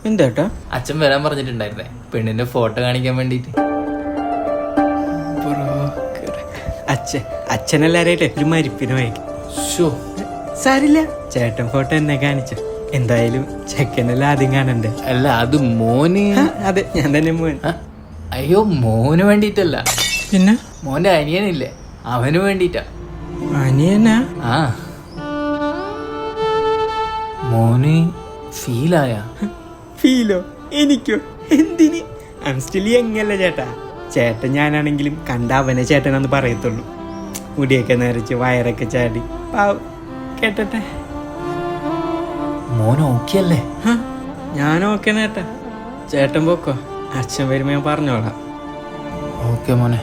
എന്താട്ടാ? അച്ഛൻ വരാൻ പറഞ്ഞിട്ടുണ്ടായിരുന്നേ, പെണ്ണിന്റെ ഫോട്ടോ കാണിക്കാൻ വേണ്ടിട്ട്. അച്ഛനെല്ലാരായിട്ട് ഒരു മരിപ്പിന് വായിക്കും. സാരില്ല, ചേട്ടൻ ഫോട്ടോ എന്നെ കാണിച്ച. എന്തായാലും ചെക്കനെല്ലാം ആദ്യം കാണണ്ടേ? അല്ല, അത് മോന്. അതെ, ഞാൻ തന്നെ മോൻ. അയ്യോ, മോന് വേണ്ടിട്ടല്ല, പിന്നെ മോന്റെ അനിയനില്ലേ, അവന് വേണ്ടിട്ടാ. അനിയനാ? ആ, മോന് ഫീലായ? ഫീലോ? എനിക്കോ? എന്തിന്? സ്റ്റിൽ എങ്ങല്ല ചേട്ടാ. ചേട്ടൻ ഞാനാണെങ്കിലും കണ്ട അവനെ ചേട്ടനാന്ന് പറയത്തുള്ളൂ. മുടിയൊക്കെ നരച്ച് വയറൊക്കെ ചാടി പാവം. കേട്ടെ, മോൻ ഓക്കെ അല്ലേ? ഞാൻ ഓക്കെ ചേട്ടാ. ചേട്ടൻ പോക്കോ, അച്ഛൻ വരുമ്പോ ഞാൻ പറഞ്ഞോളാം. ഓക്കെ മോനെ.